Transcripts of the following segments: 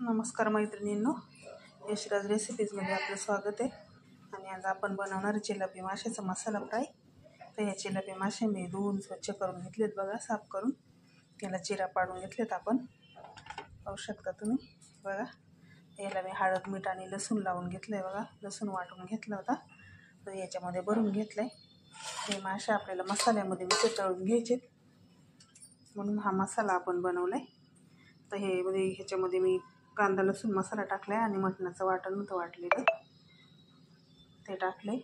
नमस्कार मैत्रिणींनो, यशराज रेसिपीजमध्ये आपलं स्वागत आहे. आणि आज आपण बनवणार जिलेबी माशाचा मसाला फ्राय. तर हे जिलेबी मासे मी धुवून स्वच्छ करून घेतलेत बघा, साफ करून. याला चिरा पाडून घेतलेत आपण, पाहू शकता तुम्ही बघा. याला मी हळद, मीठ आणि लसूण लावून घेतलं आहे बघा. लसूण वाटून घेतला होता, तर याच्यामध्ये भरून घेतलं आहे. हे मासे आपल्याला मसाल्यामध्ये तळून घ्यायचे, म्हणून हा मसाला आपण बनवला आहे. तर ह्याच्यामध्ये मी कांदा लसूण मसाला टाकला आहे आणि मटणाचं वाटण होतं वाटलेलं ते टाकले.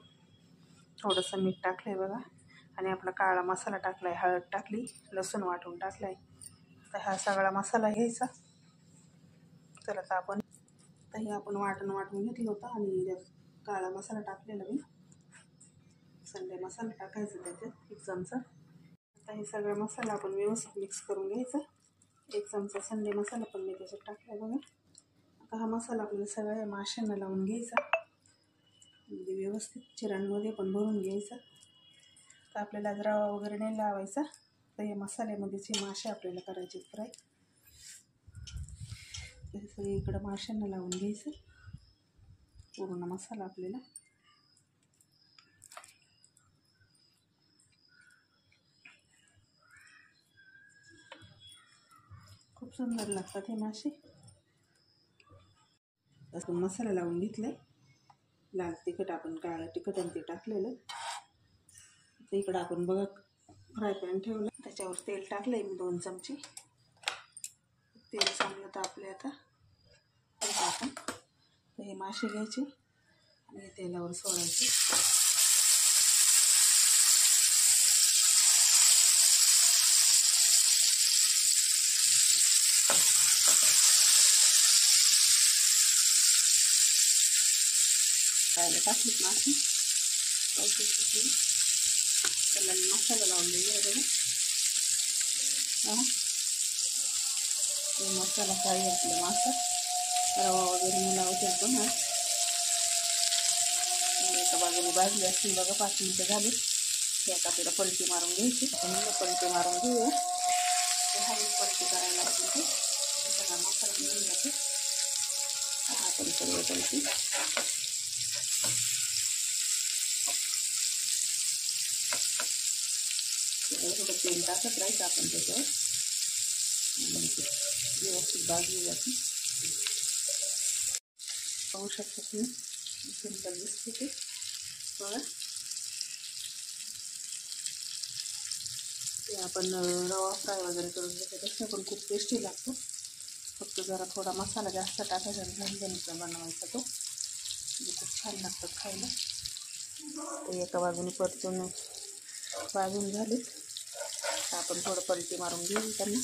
थोडंसं मीठ टाकलं आहे बघा, आणि आपला काळा मसाला टाकला आहे, हळद टाकली, लसूण वाटून टाकलं आहे. तर हा सगळा मसाला घ्यायचा. तर आता आपण आपण वाटून घेतलं होतं आणि काळा मसाला टाकलेला मी. संडे मसाला टाकायचा त्याच्यात 1 चमचा. आता हे सगळा मसाला आपण व्यवस्थित मिक्स करून घ्यायचा. 1 चमचा संडे मसाला पण मी त्याच्यात टाकला बघा. आता हा मसाला आपल्याला सगळ्या माशांना लावून घ्यायचा, म्हणजे व्यवस्थित चिरांमध्ये पण भरून घ्यायचा. तर आपल्याला रवा वगैरे नाही लावायचा. तर या मसाल्यामध्येच हे मासे आपल्याला करायचे फ्राय. तर सगळीकडं माशांना लावून घ्यायचं पूर्ण मसाला आपल्याला. खूप सुंदर लागतात हे मासे. असं मसाला लावून घेतलाय. लाल तिखट, आपण काळं तिखट आणि ते टाकलेलं. तर इकडं आपण बघा फ्राय पॅन ठेवलं, त्याच्यावर तेल टाकलंय मी 2 चमचे. तेल चांगलं तापले आता आपण तर हे मासे घ्यायचे आणि तेलावर सोडायचे. फ्रायला टाकलीत मासे, त्याला मसाला लावलेला आहे बघा. हे मसाला फ्राय आपला मासा, रवा वगैरे मी लावते आपण. एका बाजूने भाजली असतील बघा. 5 मिनिटं झाली. यात आपल्याला पलटी मारून घ्यायची. आपण पलटी मारून घेऊया. हळूच पलटी करायला लागते. ते सगळा मसाला मिळून जाते. आपण सगळं पलटी. थोडं तेल टाकत राहायचं आपण त्याच्यावर, व्यवस्थित भाजली जाते. पाहू शकता तुम्ही सिंपल दिसते ते बघा. ते आपण रवा फ्राय वगैरे करून घेतो, पण खूप टेस्टी लागतो. फक्त जरा थोडा मसाला जास्त टाकायचा आणि झणझणीचा बनवायचा तो, म्हणजे खूप छान लागतात खायला. ते एका बाजूने परतून भाजून झाले, तर आपण थोडं पलटी मारून घेऊ त्यांना.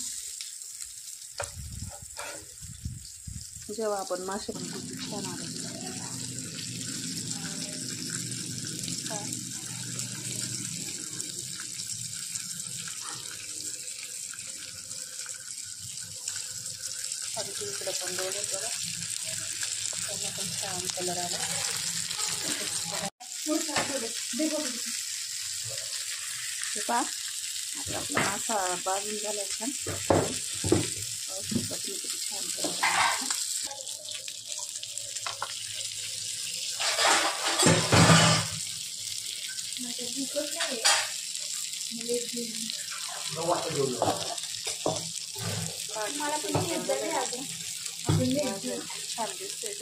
जेव्हा आपण मासे पण खूप छान आले. आधी इकडे पण दोन बघा, त्यांना पण छान कलर आला. पहा आपला मासा भाजून झाला छान. किती छान कलर आला. मला पण छान दिसतंय.